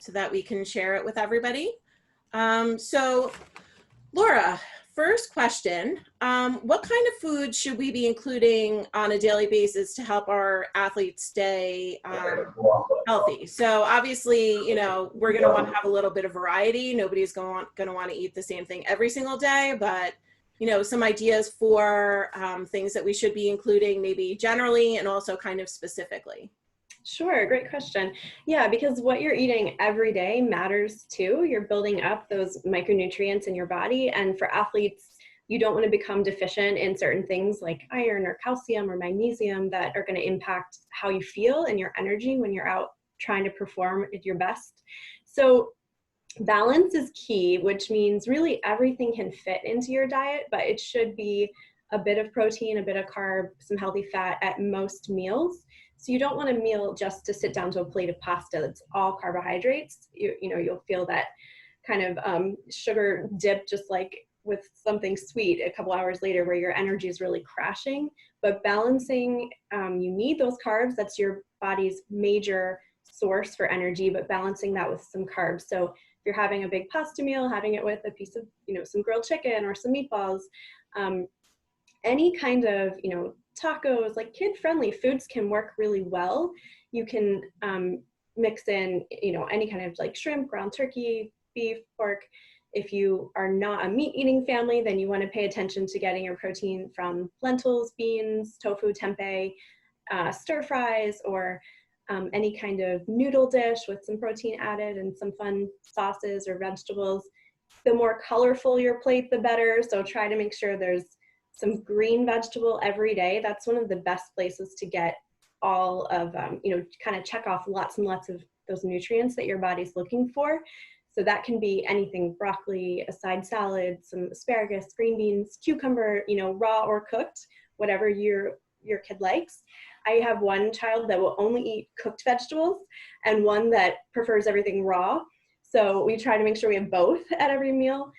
so that we can share it with everybody. So Laura, first question, what kind of food should we be including on a daily basis to help our athletes stay healthy? So obviously, you know, we're going to want to have a little bit of variety. Nobody's going to want to eat the same thing every single day, but you know, some ideas for things that we should be including maybe generally and also kind of specifically. Sure, great question. Yeah, because what you're eating every day matters too. You're building up those micronutrients in your body. And for athletes, you don't want to become deficient in certain things like iron or calcium or magnesium that are going to impact how you feel and your energy when you're out trying to perform at your best. So balance is key, which means really everything can fit into your diet, but it should be a bit of protein, a bit of carb, some healthy fat at most meals. So you don't want a meal just to sit down to a plate of pasta that's all carbohydrates. You know, you'll feel that kind of sugar dip, just like with something sweet a couple hours later where your energy is really crashing. But balancing, you need those carbs. That's your body's major source for energy, but balancing that with some carbs. So if you're having a big pasta meal, having it with a piece of, you know, some grilled chicken or some meatballs, any kind of, you know, tacos, like kid-friendly foods can work really well. You can mix in, you know, any kind of like shrimp, ground turkey, beef, pork. If you are not a meat-eating family, then you want to pay attention to getting your protein from lentils, beans, tofu, tempeh, stir fries, or any kind of noodle dish with some protein added and some fun sauces or vegetables. The more colorful your plate, the better. So try to make sure there's some green vegetable every day. That's one of the best places to get all of, you know, kind of check off lots and lots of those nutrients that your body's looking for. So that can be anything: broccoli, a side salad, some asparagus, green beans, cucumber, you know, raw or cooked, whatever your kid likes. I have one child that will only eat cooked vegetables and one that prefers everything raw. So we try to make sure we have both at every meal.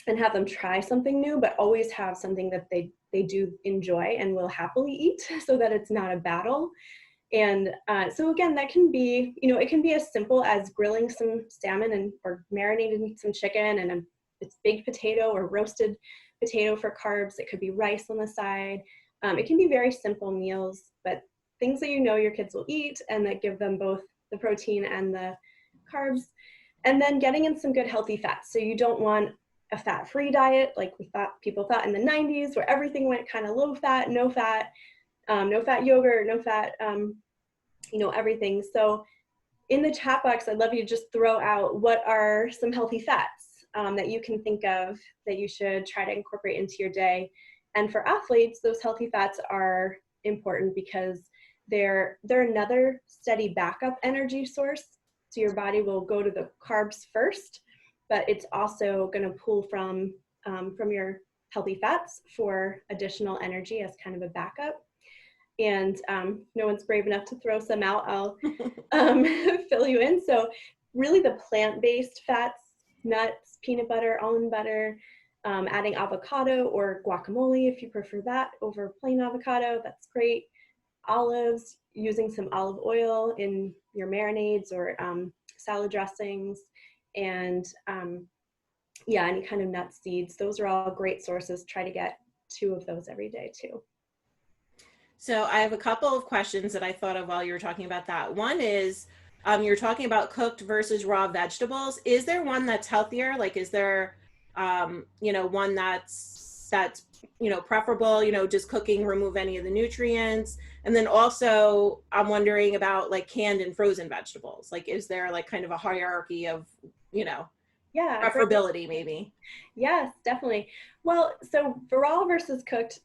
And have them try something new, but always have something that they do enjoy and will happily eat, so that it's not a battle. And so again, that can be, you know, it can be as simple as grilling some salmon or marinating some chicken and it's baked potato or roasted potato for carbs. It could be rice on the side. It can be very simple meals, but things that you know your kids will eat and that give them both the protein and the carbs. And then getting in some good healthy fats. So you don't want a fat-free diet like people thought in the 90s, where everything went kind of low fat, no fat yogurt, no fat, you know, everything. So in the chat box, I'd love you to just throw out what are some healthy fats that you can think of that you should try to incorporate into your day. And for athletes, those healthy fats are important because they're another steady backup energy source. So your body will go to the carbs first, but it's also going to pull from your healthy fats for additional energy as kind of a backup. And no one's brave enough to throw some out. I'll fill you in. So really the plant-based fats, nuts, peanut butter, almond butter, adding avocado or guacamole if you prefer that over plain avocado, that's great. Olives, using some olive oil in your marinades or salad dressings. And yeah, any kind of nut seeds. Those are all great sources. Try to get 2 of those every day too. So I have a couple of questions that I thought of while you were talking about that. One is, you're talking about cooked versus raw vegetables. Is there one that's healthier? Like, is there, you know, one that's, you know, preferable, you know, just cooking, remove any of the nutrients? And then also I'm wondering about like canned and frozen vegetables. Like, is there like kind of a hierarchy of, you know, preferability maybe? Yes, definitely. Well, so for raw versus cooked,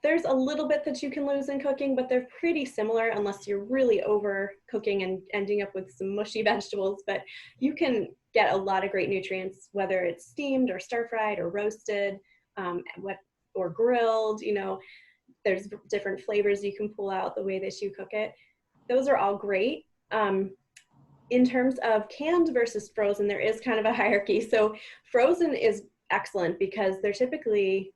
there's a little bit that you can lose in cooking, but they're pretty similar unless you're really over cooking and ending up with some mushy vegetables. But you can get a lot of great nutrients, whether it's steamed or stir fried or roasted, or grilled. You know, there's different flavors you can pull out the way that you cook it. Those are all great. In terms of canned versus frozen, there is kind of a hierarchy. So frozen is excellent because they're typically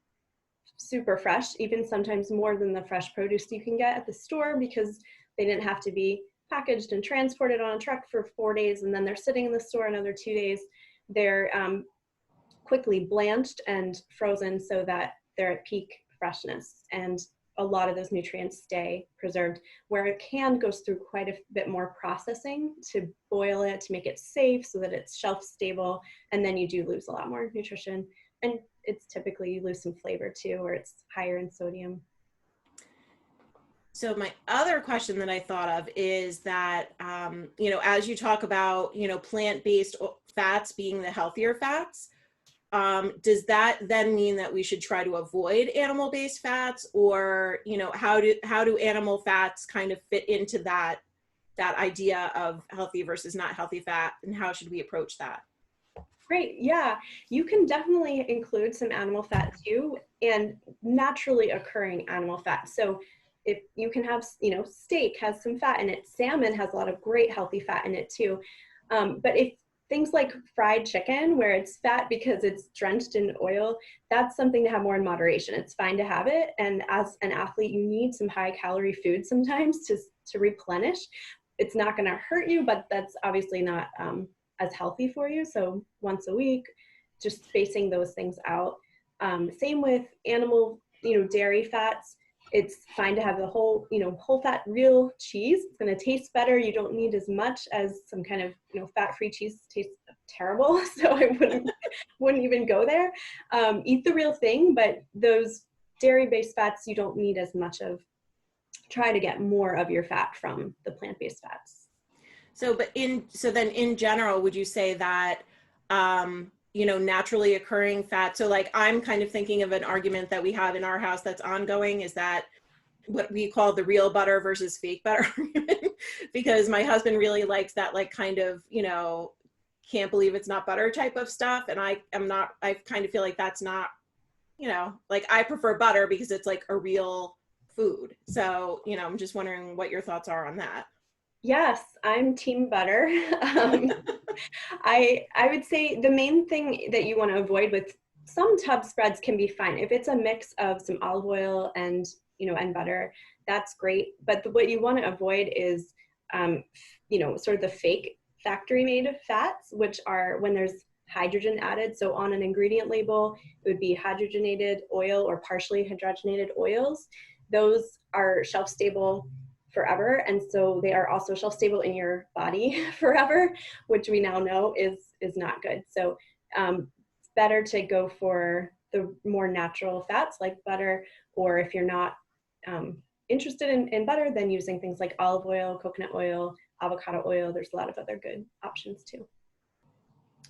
super fresh, even sometimes more than the fresh produce you can get at the store, because they didn't have to be packaged and transported on a truck for 4 days, and then they're sitting in the store another 2 days. They're quickly blanched and frozen so that they're at peak freshness, and a lot of those nutrients stay preserved, where a can goes through quite a bit more processing to boil it, to make it safe so that it's shelf stable, and then you do lose a lot more nutrition, and it's typically you lose some flavor too, or it's higher in sodium. So my other question that I thought of is that, as you talk about, plant-based fats being the healthier fats, does that then mean that we should try to avoid animal-based fats, or, how do animal fats kind of fit into that idea of healthy versus not healthy fat, and how should we approach that? Great, yeah. You can definitely include some animal fat too, and naturally occurring animal fat. So if you can have, steak has some fat in it, salmon has a lot of great healthy fat in it too. But if things like fried chicken, where it's fat because it's drenched in oil, that's something to have more in moderation. It's fine to have it. And as an athlete, you need some high calorie food sometimes to replenish. It's not going to hurt you, but that's obviously not as healthy for you. So once a week, just spacing those things out. Same with animal, dairy fats. It's fine to have the whole fat real cheese. It's going to taste better. You don't need as much as some kind of, fat-free cheese. Tastes terrible. So I wouldn't even go there. Eat the real thing, but those dairy-based fats, you don't need as much of. Try to get more of your fat from the plant-based fats. So then in general, would you say that, naturally occurring fat, so like I'm kind of thinking of an argument that we have in our house that's ongoing, is that what we call the real butter versus fake butter argument, because my husband really likes that, like, kind of, can't believe it's not butter type of stuff. And I kind of feel like that's not, like, I prefer butter because it's like a real food. So, I'm just wondering what your thoughts are on that. Yes, I'm team butter. I would say the main thing that you want to avoid with some tub spreads can be fine. If it's a mix of some olive oil and butter, that's great. But what you want to avoid is, sort of the fake factory made fats, which are when there's hydrogen added. So on an ingredient label, it would be hydrogenated oil or partially hydrogenated oils. Those are shelf stable forever, and so they are also shelf stable in your body forever, which we now know is not good. So it's better to go for the more natural fats like butter, or if you're not interested in butter, then using things like olive oil, coconut oil, avocado oil. There's a lot of other good options too.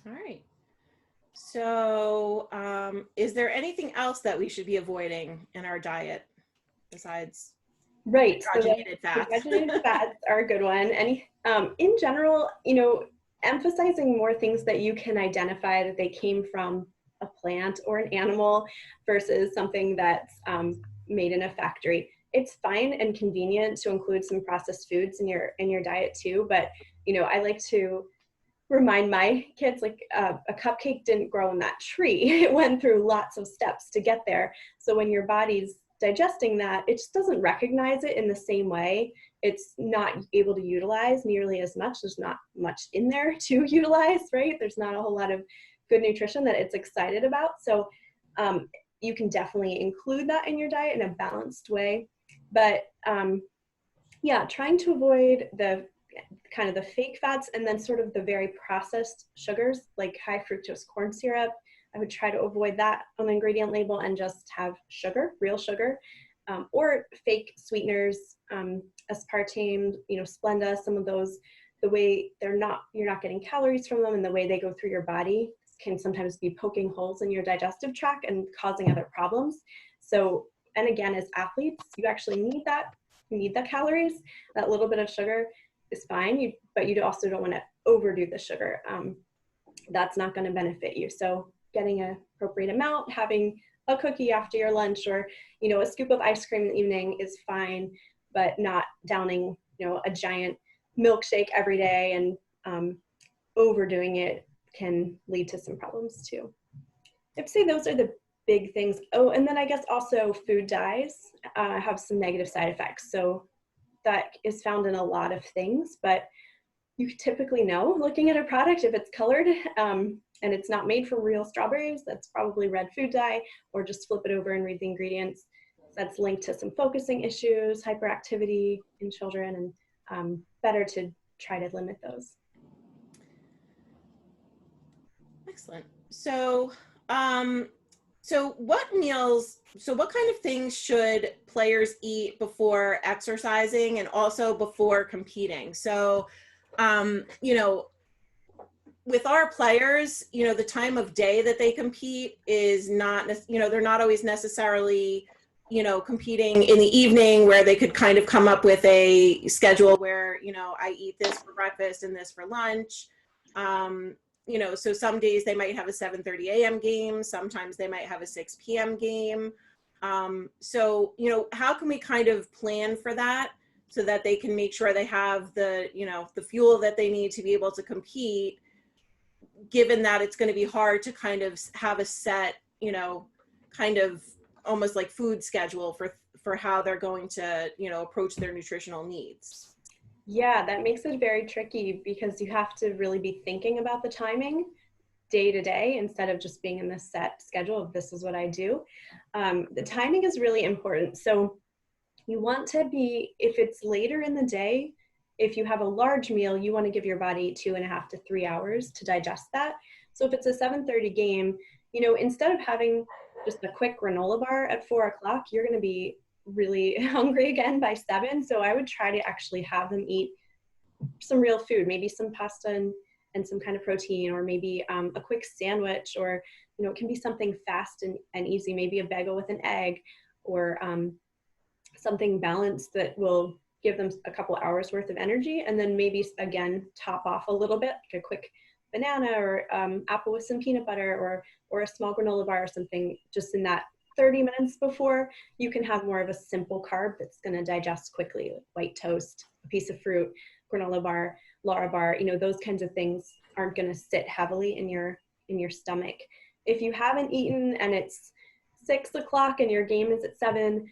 All right. So is there anything else that we should be avoiding in our diet besides right? hydrogenated fats? Hydrogenated fats are a good one. And in general, emphasizing more things that you can identify that they came from a plant or an animal versus something that's made in a factory. It's fine and convenient to include some processed foods in your diet too, but I like to remind my kids, like, a cupcake didn't grow in that tree. It went through lots of steps to get there. So when your body's digesting that, it just doesn't recognize it in the same way. It's not able to utilize nearly as much. There's not much in there to utilize, right? There's not a whole lot of good nutrition that it's excited about. So you can definitely include that in your diet in a balanced way. But trying to avoid the kind of the fake fats, and then sort of the very processed sugars like high fructose corn syrup. I would try to avoid that on the ingredient label and just have sugar, real sugar, or fake sweeteners, aspartame, Splenda, some of those, the way you're not getting calories from them, and the way they go through your body can sometimes be poking holes in your digestive tract and causing other problems. So, and again, as athletes, you actually need that. You need the calories. That little bit of sugar is fine, but you also don't want to overdo the sugar. That's not going to benefit you. So getting an appropriate amount, having a cookie after your lunch, or a scoop of ice cream in the evening is fine, but not downing a giant milkshake every day, and overdoing it can lead to some problems too. I'd say those are the big things. Oh, and then I guess also food dyes have some negative side effects. So that is found in a lot of things, but you typically know looking at a product if it's colored and it's not made from real strawberries, that's probably red food dye, or just flip it over and read the ingredients. That's linked to some focusing issues, hyperactivity in children, and better to try to limit those. Excellent. So, what meals, so what kind of things should players eat before exercising and also before competing? So, you know, with our players, you know, the time of day that they compete is not, you know, they're not always necessarily, you know, competing in the evening where they could kind of come up with a schedule where, you know, I eat this for breakfast and this for lunch. You know, so some days they might have a 7:30 a.m. game. Sometimes they might have a 6 p.m. game. So, you know, how can we kind of plan for that so that they can make sure they have the, you know, the fuel that they need to be able to compete, given that it's going to be hard to kind of have a set, you know, kind of almost like food schedule for how they're going to, you know, approach their nutritional needs. Yeah, that makes it very tricky because you have to really be thinking about the timing day to day instead of just being in this set schedule of this is what I do. The timing is really important. So you want to be, if it's later in the day, if you have a large meal, you want to give your body 2.5 to 3 hours to digest that. So if it's a 7:30 game, you know, instead of having just a quick granola bar at 4 o'clock, you're going to be really hungry again by 7. So I would try to actually have them eat some real food, maybe some pasta and some kind of protein, or maybe a quick sandwich, or, you know, it can be something fast and easy, maybe a bagel with an egg, or something balanced that will give them a couple hours worth of energy, and then maybe again top off a little bit, like a quick banana or apple with some peanut butter, or a small granola bar or something just in that 30 minutes before. You can have more of a simple carb that's going to digest quickly, like white toast, a piece of fruit, granola bar, Laura bar. You know, those kinds of things aren't going to sit heavily in your stomach. If you haven't eaten and it's 6 o'clock and your game is at 7,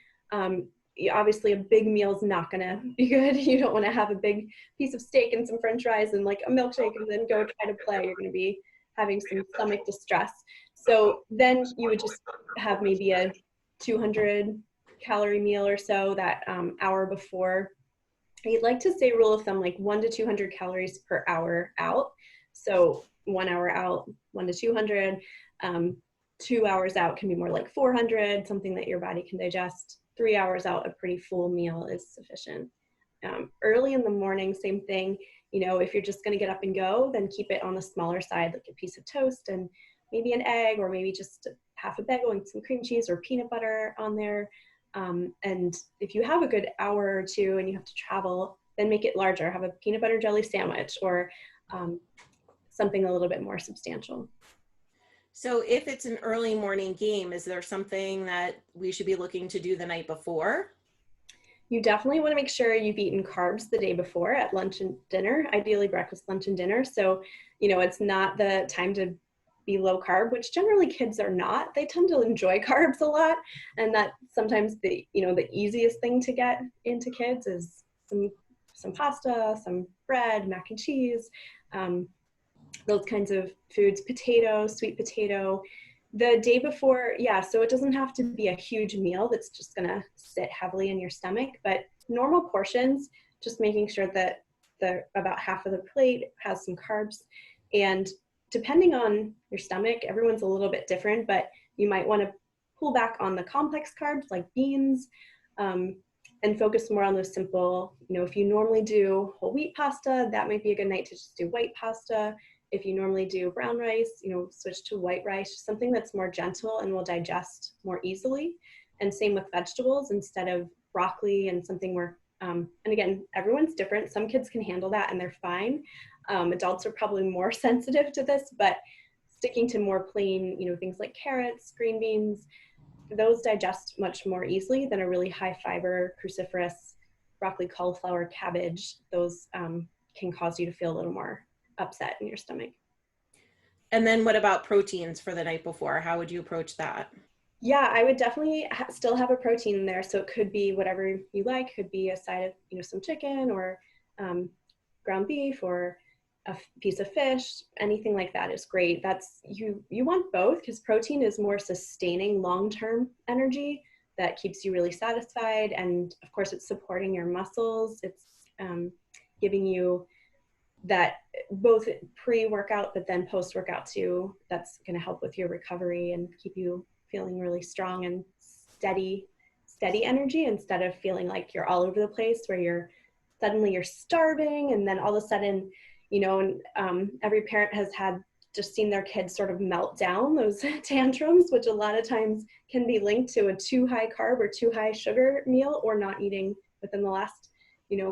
obviously a big meal is not going to be good. You don't want to have a big piece of steak and some french fries and like a milkshake and then go try to play. You're going to be having some stomach distress. So then you would just have maybe a 200 calorie meal or so that hour before. I'd like to say rule of thumb, like 1 to 200 calories per hour out. So 1 hour out, 1 to 200. 2 hours out can be more like 400, something that your body can digest. 3 hours out, a pretty full meal is sufficient. Early in the morning, same thing. You know, if you're just going to get up and go, then keep it on the smaller side, like a piece of toast and maybe an egg, or maybe just half a bagel and some cream cheese or peanut butter on there. And if you have a good hour or two and you have to travel, then make it larger. Have a peanut butter jelly sandwich, or something a little bit more substantial. So if it's an early morning game, is there something that we should be looking to do the night before? You definitely want to make sure you've eaten carbs the day before at lunch and dinner, ideally breakfast, lunch, and dinner. So, you know, it's not the time to be low carb, which generally kids are not. They tend to enjoy carbs a lot. And that sometimes the easiest thing to get into kids is some pasta, some bread, mac and cheese, those kinds of foods, potato, sweet potato. The day before, yeah, so it doesn't have to be a huge meal that's just gonna sit heavily in your stomach, but normal portions, just making sure that about half of the plate has some carbs. And depending on your stomach, everyone's a little bit different, but you might wanna pull back on the complex carbs like beans, and focus more on those simple, you know, if you normally do whole wheat pasta, that might be a good night to just do white pasta. If you normally do brown rice, you know, switch to white rice, something that's more gentle and will digest more easily. And same with vegetables, instead of broccoli and something where, and again, everyone's different. Some kids can handle that and they're fine. Adults are probably more sensitive to this, but sticking to more plain, you know, things like carrots, green beans, those digest much more easily than a really high fiber, cruciferous broccoli, cauliflower, cabbage. Those can cause you to feel a little more upset in your stomach. And then what about proteins for the night before? How would you approach that? Yeah, I would definitely still have a protein in there. So it could be whatever you like. Could be a side of, some chicken or um, ground beef or a piece of fish. Anything like that is great. That's you want both because protein is more sustaining long-term energy that keeps you really satisfied. And of course, it's supporting your muscles. It's giving you that both pre-workout but then post-workout too. That's going to help with your recovery and keep you feeling really strong and steady energy instead of feeling like you're all over the place where you're starving and then all of a sudden, every parent has had just seen their kids sort of melt down those tantrums, which a lot of times can be linked to a too high carb or too high sugar meal or not eating within the last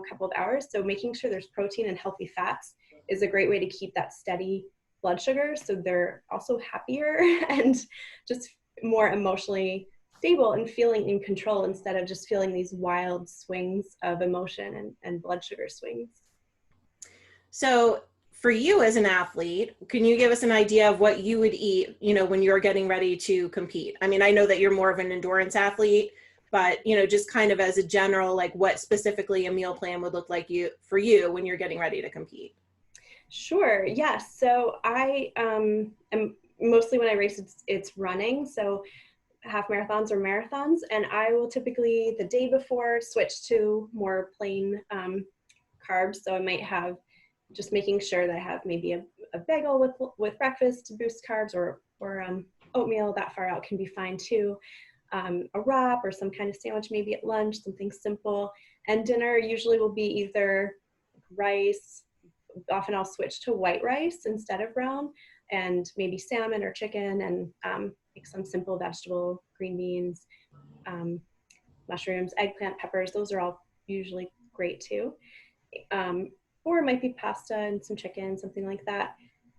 couple of hours. So making sure there's protein and healthy fats is a great way to keep that steady blood sugar so they're also happier and just more emotionally stable and feeling in control instead of just feeling these wild swings of emotion and blood sugar swings. So for you as an athlete, can you give us an idea of what you would eat, when you're getting ready to compete? I mean, I know that you're more of an endurance athlete, but, just kind of as a general, like what specifically a meal plan would look like for you when you're getting ready to compete. Sure. Yes. So I am mostly when I race, it's running. So half marathons or marathons. And I will typically the day before switch to more plain carbs. So I might have just making sure that I have maybe a bagel with breakfast to boost carbs or oatmeal that far out can be fine too. A wrap or some kind of sandwich maybe at lunch, something simple. And dinner usually will be either rice. Often I'll switch to white rice instead of brown, and maybe salmon or chicken, and make some simple vegetable, green beans, mushrooms, eggplant, peppers. Those are all usually great too. Or it might be pasta and some chicken, something like that.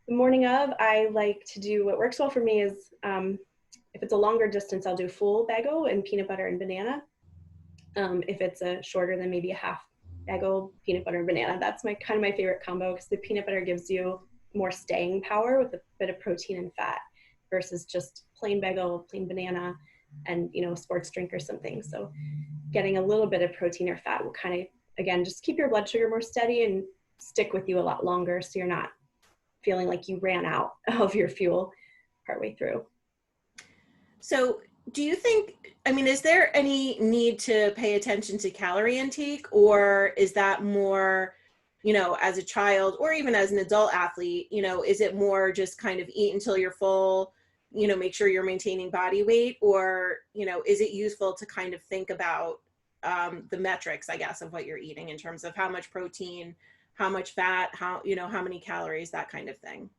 The morning of, I like to do what works well for me is if it's a longer distance, I'll do full bagel and peanut butter and banana. If it's a shorter, then maybe a half bagel, peanut butter, and banana. That's my kind of my favorite combo because the peanut butter gives you more staying power with a bit of protein and fat versus just plain bagel, plain banana, and sports drink or something. So getting a little bit of protein or fat will kind of, again, just keep your blood sugar more steady and stick with you a lot longer so you're not feeling like you ran out of your fuel partway through. So do you think, I mean, is there any need to pay attention to calorie intake, or is that more, as a child or even as an adult athlete, is it more just kind of eat until you're full, make sure you're maintaining body weight, or, is it useful to kind of think about the metrics, I guess, of what you're eating in terms of how much protein, how much fat, how many calories, that kind of thing?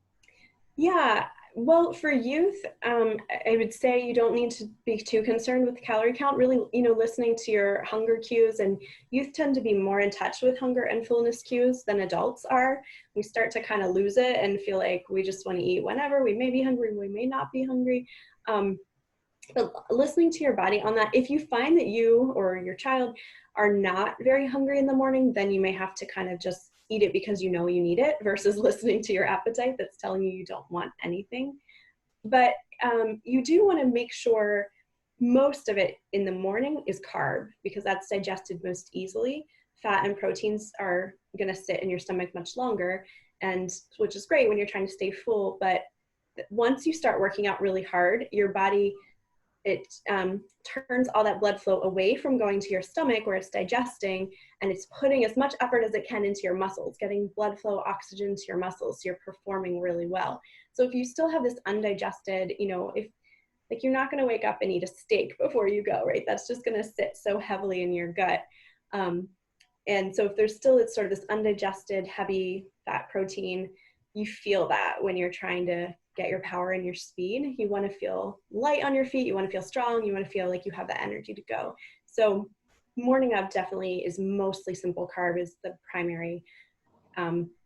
Yeah, well, for youth, I would say you don't need to be too concerned with the calorie count. Really, listening to your hunger cues, and youth tend to be more in touch with hunger and fullness cues than adults are. We start to kind of lose it and feel like we just want to eat whenever. We may be hungry, we may not be hungry. But listening to your body on that, if you find that you or your child are not very hungry in the morning, then you may have to kind of just eat it because you need it versus listening to your appetite that's telling you don't want anything. But you do want to make sure most of it in the morning is carb because that's digested most easily. Fat and proteins are going to sit in your stomach much longer, and which is great when you're trying to stay full. But once you start working out really hard, your body turns all that blood flow away from going to your stomach where it's digesting, and it's putting as much effort as it can into your muscles, getting blood flow, oxygen to your muscles. So you're performing really well. So if you still have this undigested, if like you're not going to wake up and eat a steak before you go, right? That's just going to sit so heavily in your gut. And so if there's still it's sort of this undigested, heavy fat protein, you feel that when you're trying to get your power and your speed. You want to feel light on your feet. You want to feel strong. You want to feel like you have the energy to go. So morning up definitely is mostly simple carb is the primary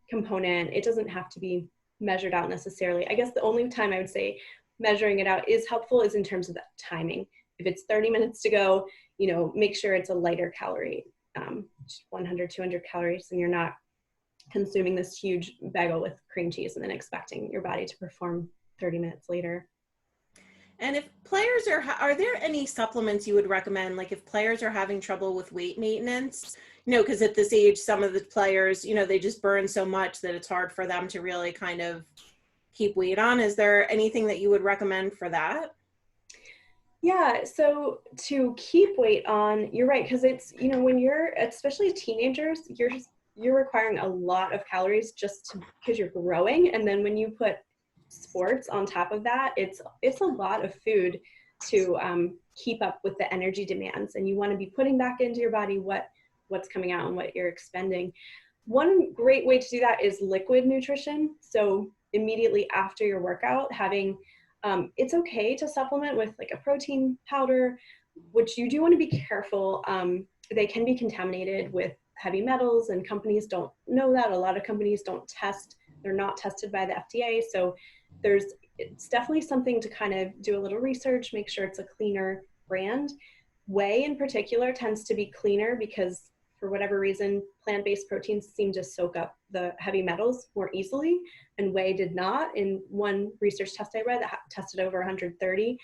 component. It doesn't have to be measured out necessarily. I guess the only time I would say measuring it out is helpful is in terms of that timing. If it's 30 minutes to go, make sure it's a lighter calorie, 100, 200 calories, and you're not consuming this huge bagel with cream cheese and then expecting your body to perform 30 minutes later. And if players are there any supplements you would recommend? Like if players are having trouble with weight maintenance, because at this age, some of the players, they just burn so much that it's hard for them to really kind of keep weight on. Is there anything that you would recommend for that? Yeah, so to keep weight on, you're right, because it's, when you're, especially teenagers, you're requiring a lot of calories just because you're growing. And then when you put sports on top of that, it's a lot of food to keep up with the energy demands. And you want to be putting back into your body what's coming out and what you're expending. One great way to do that is liquid nutrition. So immediately after your workout, having it's okay to supplement with like a protein powder, which you do want to be careful. They can be contaminated with heavy metals, and companies don't know that. A lot of companies don't test. They're not tested by the FDA. So it's definitely something to kind of do a little research, make sure it's a cleaner brand. Whey in particular tends to be cleaner because for whatever reason, plant-based proteins seem to soak up the heavy metals more easily, and whey did not. In one research test I read that tested over 130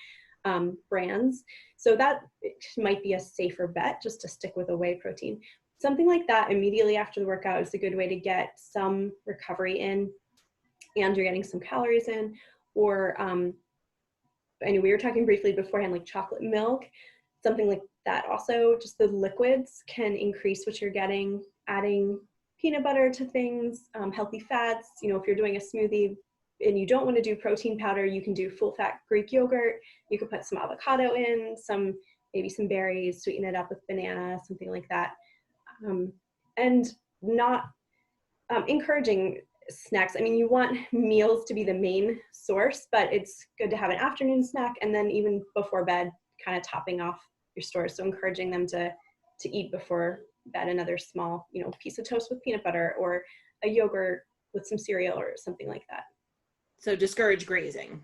brands. So that might be a safer bet, just to stick with a whey protein. Something like that immediately after the workout is a good way to get some recovery in, and you're getting some calories in. Or I know we were talking briefly beforehand, like chocolate milk, something like that. Also, just the liquids can increase what you're getting. Adding peanut butter to things, healthy fats. If you're doing a smoothie and you don't want to do protein powder, you can do full fat Greek yogurt. You could put some avocado in, maybe some berries, sweeten it up with banana, something like that. And not encouraging snacks. I mean, you want meals to be the main source, but it's good to have an afternoon snack, and then even before bed, kind of topping off your stores. So encouraging them to eat before bed another small, piece of toast with peanut butter, or a yogurt with some cereal or something like that. So discourage grazing.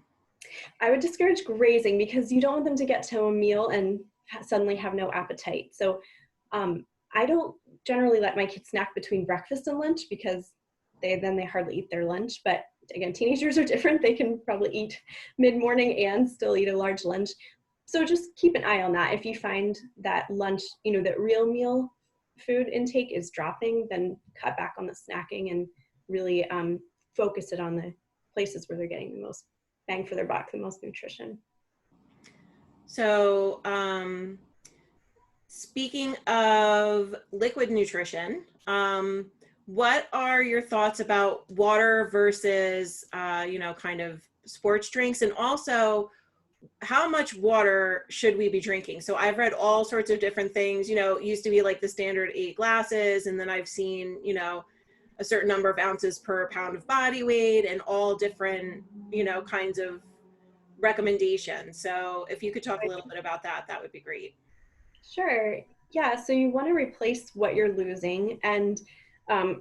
I would discourage grazing because you don't want them to get to a meal and suddenly have no appetite. So I don't generally let my kids snack between breakfast and lunch because they hardly eat their lunch. But again, teenagers are different. They can probably eat mid-morning and still eat a large lunch. So just keep an eye on that. If you find that lunch, that real meal food intake is dropping, then cut back on the snacking and really focus it on the places where they're getting the most bang for their buck, the most nutrition. So speaking of liquid nutrition, what are your thoughts about water versus, kind of sports drinks? And also, how much water should we be drinking? So I've read all sorts of different things. It used to be like the standard 8 glasses. And then I've seen, a certain number of ounces per pound of body weight, and all different, kinds of recommendations. So if you could talk a little bit about that, that would be great. Sure. Yeah. So you want to replace what you're losing. And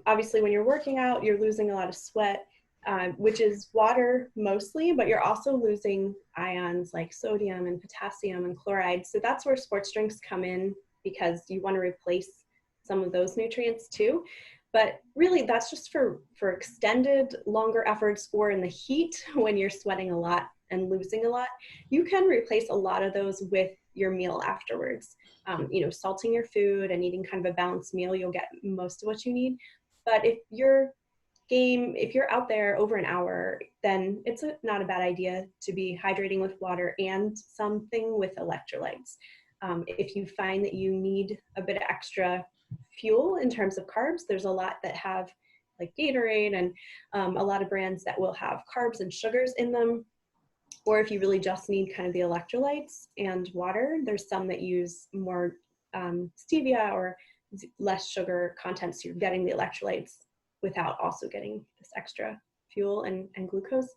obviously, when you're working out, you're losing a lot of sweat, which is water mostly, but you're also losing ions like sodium and potassium and chloride. So that's where sports drinks come in, because you want to replace some of those nutrients too. But really, that's just for extended, longer efforts, or in the heat when you're sweating a lot and losing a lot. You can replace a lot of those with your meal afterwards. Salting your food and eating kind of a balanced meal, you'll get most of what you need. But if you're out there over an hour, then it's not a bad idea to be hydrating with water and something with electrolytes. If you find that you need a bit of extra fuel in terms of carbs, there's a lot that have like Gatorade and a lot of brands that will have carbs and sugars in them. Or if you really just need kind of the electrolytes and water, there's some that use more stevia or less sugar content, so you're getting the electrolytes without also getting this extra fuel and glucose.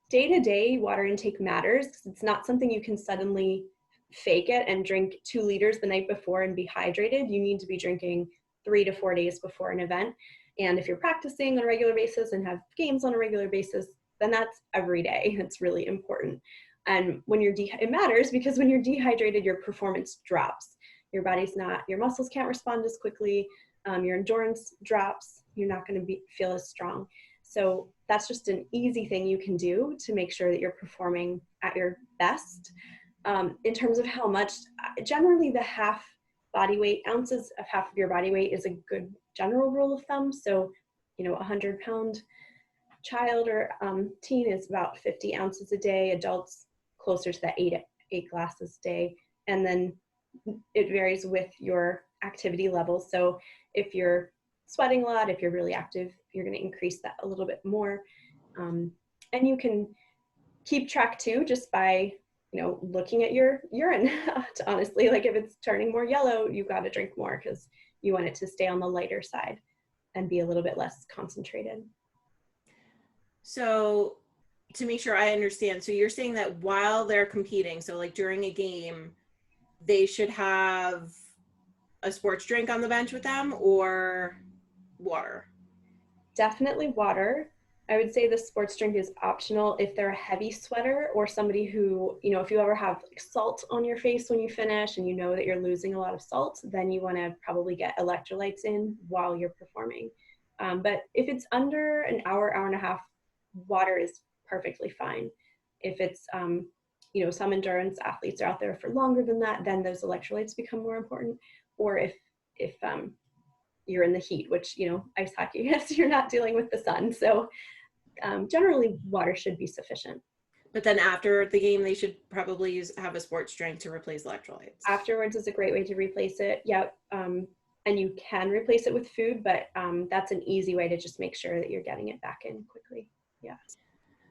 Day-to-day water intake matters because it's not something you can suddenly fake it and drink 2 liters the night before and be hydrated. You need to be drinking 3 to 4 days before an event. And if you're practicing on a regular basis and have games on a regular basis, then that's every day. It's really important. And when it matters because when you're dehydrated, your performance drops. Your muscles can't respond as quickly. Your endurance drops. You're not going to feel as strong. So that's just an easy thing you can do to make sure that you're performing at your best. In terms of how much, generally the half body weight, ounces of half of your body weight is a good general rule of thumb. So, you know, a 100-pound child or teen is about 50 ounces a day, adults closer to that eight glasses a day. And then it varies with your activity level. So if you're sweating a lot, if you're really active, you're going to increase that a little bit more. And you can keep track too, just by, you know, looking at your urine. Honestly, like if it's turning more yellow, you've got to drink more because you want it to stay on the lighter side and be a little bit less concentrated. So to make sure I understand, so you're saying that while they're competing, so like during a game, they should have a sports drink on the bench with them or water? Definitely water. I would say the sports drink is optional if they're a heavy sweater or somebody who, you know, if you ever have like salt on your face when you finish and you know that you're losing a lot of salt, then you want to probably get electrolytes in while you're performing. But if it's under an hour, hour and a half, water is perfectly fine. If it's, you know, some endurance athletes are out there for longer than that, then those electrolytes become more important. Or if you're in the heat, which, you know, ice hockey, yes, you're not dealing with the sun. So generally water should be sufficient. But then after the game, they should probably have a sports drink to replace electrolytes. Afterwards is a great way to replace it. Yeah. And you can replace it with food, but that's an easy way to just make sure that you're getting it back in quickly. Yeah.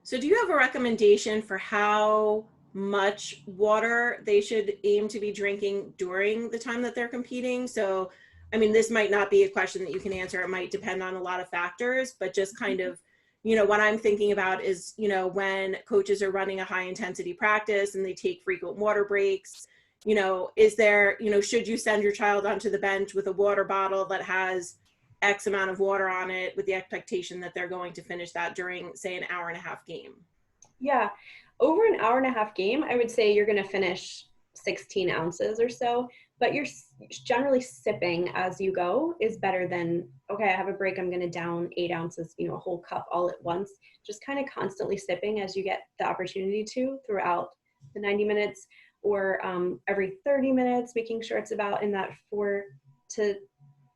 So do you have a recommendation for how much water they should aim to be drinking during the time that they're competing? So, I mean, this might not be a question that you can answer. It might depend on a lot of factors, but just kind of, you know, what I'm thinking about is, you know, when coaches are running a high intensity practice and they take frequent water breaks, you know, is there, you know, should you send your child onto the bench with a water bottle that has X amount of water on it with the expectation that they're going to finish that during, say, an hour and a half game? Yeah. Over an hour and a half game, I would say you're going to finish 16 ounces or so, but you're generally sipping as you go is better than, okay, I have a break, I'm going to down 8 ounces, you know, a whole cup all at once. Just kind of constantly sipping as you get the opportunity to throughout the 90 minutes or every 30 minutes, making sure it's about in that 4 to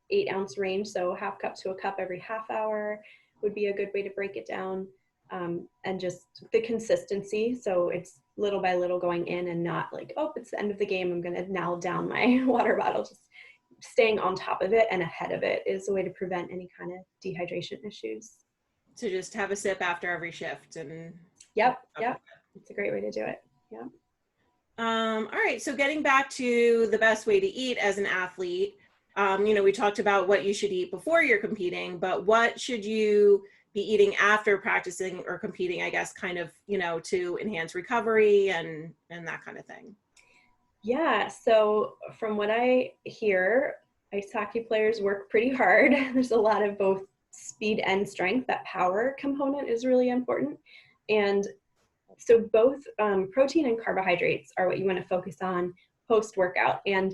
8 ounce range. So half cup to a cup every half hour would be a good way to break it down. And just the consistency. So it's little by little going in and not like, oh, it's the end of the game, I'm going to now down my water bottle. Just staying on top of it and ahead of it is a way to prevent any kind of dehydration issues. So just have a sip after every shift and Yep. It's a great way to do it. Yeah. All right. So getting back to the best way to eat as an athlete, you know, we talked about what you should eat before you're competing, but what should you be eating after practicing or competing, I guess, kind of, you know, to enhance recovery and that kind of thing? Yeah. So from what I hear, ice hockey players work pretty hard. There's a lot of both speed and strength. That power component is really important. And so both protein and carbohydrates are what you want to focus on post-workout. And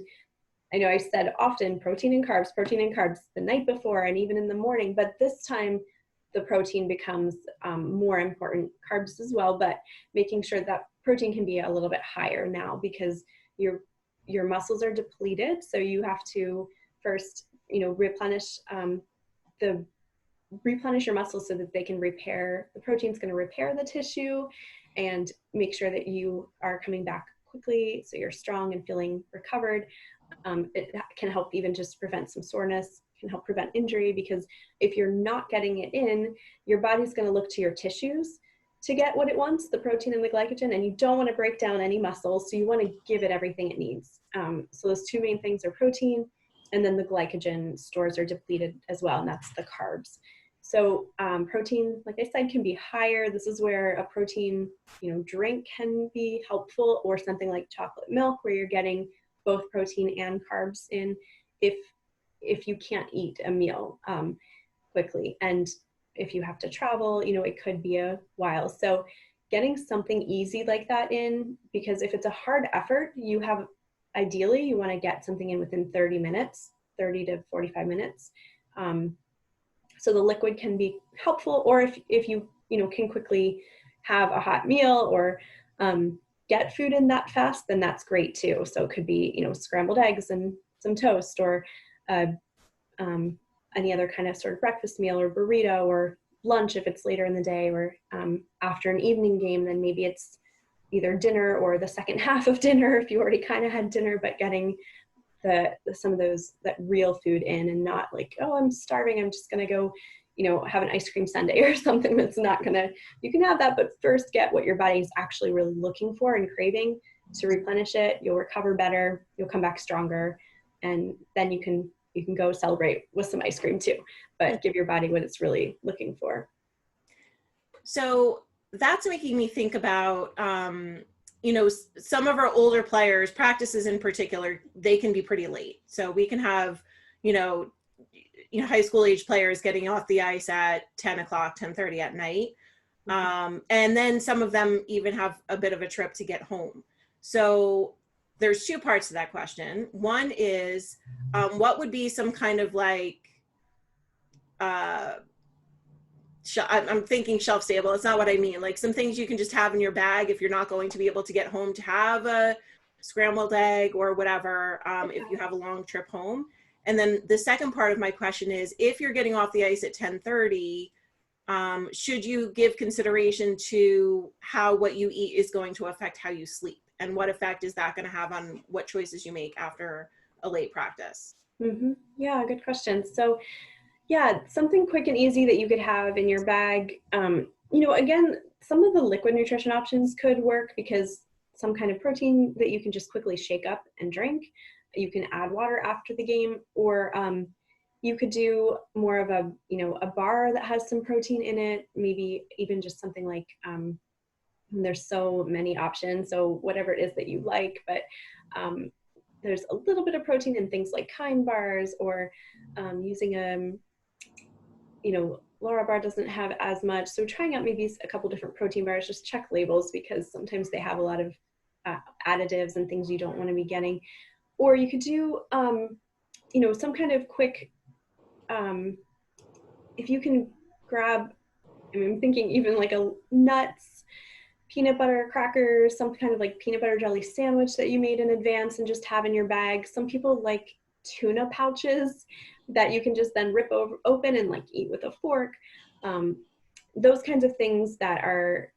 I know I said often protein and carbs the night before and even in the morning, but this time the protein becomes more important, carbs as well, but making sure that protein can be a little bit higher now because your muscles are depleted. So you have to first, you know, replenish your muscles so that they can repair, the protein's going to repair the tissue and make sure that you are coming back quickly so you're strong and feeling recovered. It can help even just prevent some soreness, can help prevent injury, because if you're not getting it in, your body's going to look to your tissues to get what it wants, the protein and the glycogen, and you don't want to break down any muscles, so you want to give it everything it needs. So those two main things are protein, and then the glycogen stores are depleted as well, and that's the carbs. So protein, like I said, can be higher. This is where a protein, you know, drink can be helpful, or something like chocolate milk, where you're getting both protein and carbs in if you can't eat a meal quickly. And if you have to travel, you know, it could be a while. So getting something easy like that in, because if it's a hard effort, ideally you want to get something in within 30 minutes, 30 to 45 minutes. So the liquid can be helpful, or if you, can quickly have a hot meal or get food in that fast, then that's great too. So it could be, scrambled eggs and some toast, or uh, any other kind of sort of breakfast meal or burrito, or lunch if it's later in the day, or after an evening game, then maybe it's either dinner or the second half of dinner if you already kind of had dinner, but getting some of that real food in, and not like, oh, I'm starving, I'm just gonna go have an ice cream sundae or something that's not gonna, you can have that, but first get what your body's actually really looking for and craving to replenish it. You'll recover better, you'll come back stronger, and then you can go celebrate with some ice cream too, but give your body what it's really looking for. So that's making me think about, some of our older players, practices in particular, they can be pretty late. So we can have, high school age players getting off the ice at 10 o'clock, 10:30 at night. And then some of them even have a bit of a trip to get home. So there's two parts to that question. One is, what would be some kind of like, I'm thinking shelf stable. It's not what I mean. Like some things you can just have in your bag if you're not going to be able to get home to have a scrambled egg or whatever, if you have a long trip home. And then the second part of my question is, if you're getting off the ice at 10:30, should you give consideration to how what you eat is going to affect how you sleep? And what effect is that going to have on what choices you make after a late practice? Mm-hmm. Yeah, good question. So yeah, something quick and easy that you could have in your bag. Again, some of the liquid nutrition options could work, because some kind of protein that you can just quickly shake up and drink. You can add water after the game, or you could do more of a bar that has some protein in it, maybe even just something like, there's so many options, so whatever it is that you like, but there's a little bit of protein in things like Kind bars, or using Laura bar doesn't have as much, so trying out maybe a couple different protein bars. Just check labels, because sometimes they have a lot of additives and things you don't want to be getting. Or you could do some kind of quick, if you can grab, I'm thinking even like a nuts, peanut butter crackers, some kind of like peanut butter jelly sandwich that you made in advance and just have in your bag. Some people like tuna pouches that you can just then rip open and like eat with a fork. Those kinds of things that are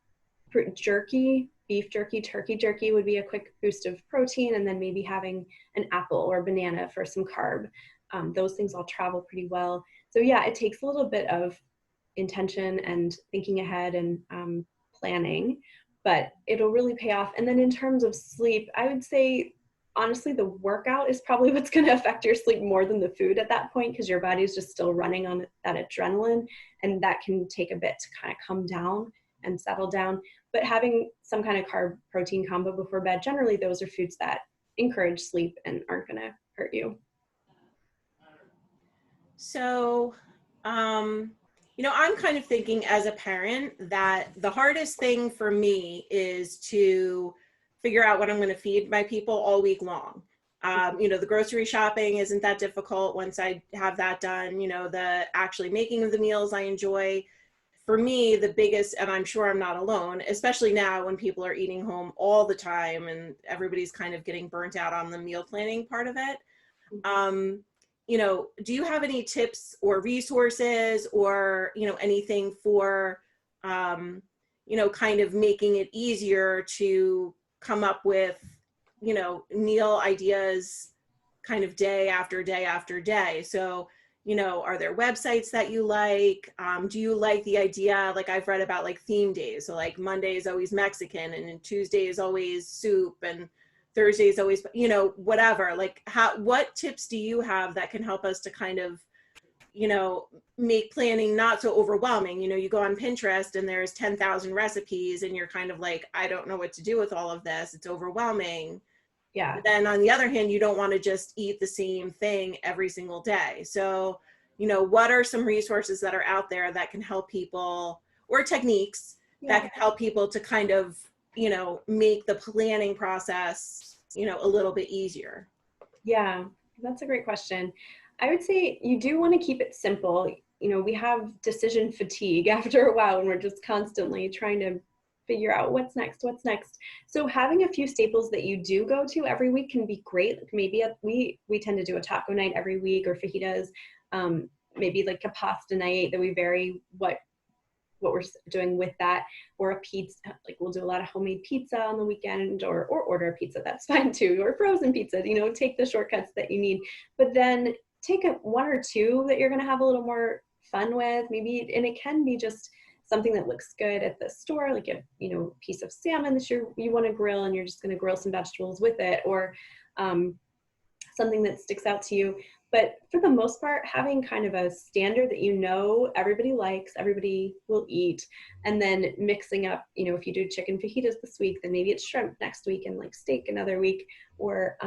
jerky, beef jerky, turkey jerky would be a quick boost of protein, and then maybe having an apple or a banana for some carb. Those things all travel pretty well. So yeah, it takes a little bit of intention and thinking ahead and planning, but it'll really pay off. And then in terms of sleep, I would say, honestly, the workout is probably what's going to affect your sleep more than the food at that point, because your body's just still running on that adrenaline, and that can take a bit to kind of come down and settle down. But having some kind of carb protein combo before bed, generally those are foods that encourage sleep and aren't going to hurt you. So, I'm kind of thinking as a parent that the hardest thing for me is to figure out what I'm going to feed my people all week long. The grocery shopping isn't that difficult once I have that done. The actually making of the meals I enjoy. For me, the biggest, and I'm sure I'm not alone, especially now when people are eating home all the time and everybody's kind of getting burnt out on the meal planning part of it. Do you have any tips or resources or, anything for, kind of making it easier to come up with, meal ideas kind of day after day after day? So, are there websites that you like? Do you like the idea, like I've read about like theme days. So like Monday is always Mexican, and then Tuesday is always soup, and Thursday is always, whatever. Like what tips do you have that can help us to kind of, make planning not so overwhelming? You go on Pinterest and there's 10,000 recipes and you're kind of like, I don't know what to do with all of this. It's overwhelming. Yeah. But then on the other hand, you don't want to just eat the same thing every single day. So, what are some resources that are out there that can help people, or techniques that can help people to kind of, make the planning process, a little bit easier? Yeah, that's a great question. I would say you do want to keep it simple. we have decision fatigue after a while, and we're just constantly trying to figure out what's next. So having a few staples that you do go to every week can be great. Like maybe we tend to do a taco night every week, or fajitas, maybe like a pasta night that we vary what we're doing with that, or a pizza. Like we'll do a lot of homemade pizza on the weekend, or order a pizza, that's fine too, or frozen pizza, take the shortcuts that you need, but then take one or two that you're going to have a little more fun with, maybe. And it can be just something that looks good at the store, like a piece of salmon that you want to grill, and you're just going to grill some vegetables with it, or something that sticks out to you. But for the most part, having kind of a standard that everybody likes, everybody will eat, and then mixing up, if you do chicken fajitas this week, then maybe it's shrimp next week, and like steak another week, or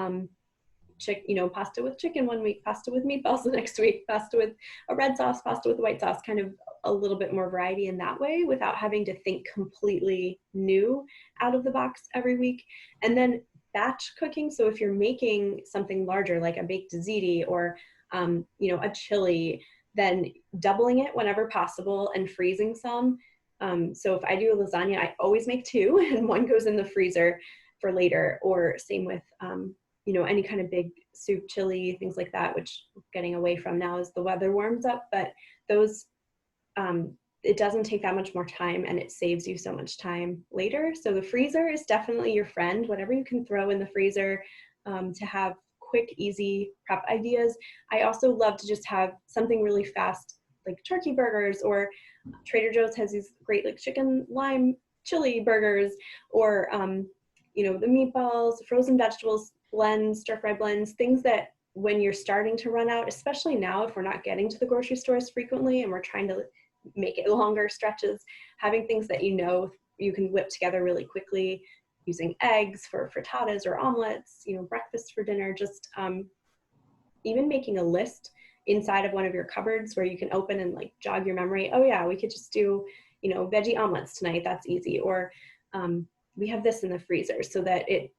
pasta with chicken one week, pasta with meatballs the next week, pasta with a red sauce, pasta with a white sauce, kind of a little bit more variety in that way, without having to think completely new out of the box every week. And then batch cooking. So if you're making something larger, like a baked ziti, or a chili, then doubling it whenever possible and freezing some. So if I do a lasagna, I always make two, and one goes in the freezer for later. Or same with any kind of big soup, chili, things like that, which we're getting away from now as the weather warms up. But those, it doesn't take that much more time, and it saves you so much time later. So the freezer is definitely your friend. Whatever you can throw in the freezer to have quick, easy prep ideas. I also love to just have something really fast, like turkey burgers, or Trader Joe's has these great like chicken lime chili burgers, or the meatballs, frozen vegetables blends, stir fry blends, things that when you're starting to run out, especially now if we're not getting to the grocery stores frequently and we're trying to make it longer stretches, having things that you can whip together really quickly, using eggs for frittatas or omelets, breakfast for dinner, just even making a list inside of one of your cupboards where you can open and like jog your memory. Oh yeah, we could just do, veggie omelets tonight. That's easy. Or we have this in the freezer, so that it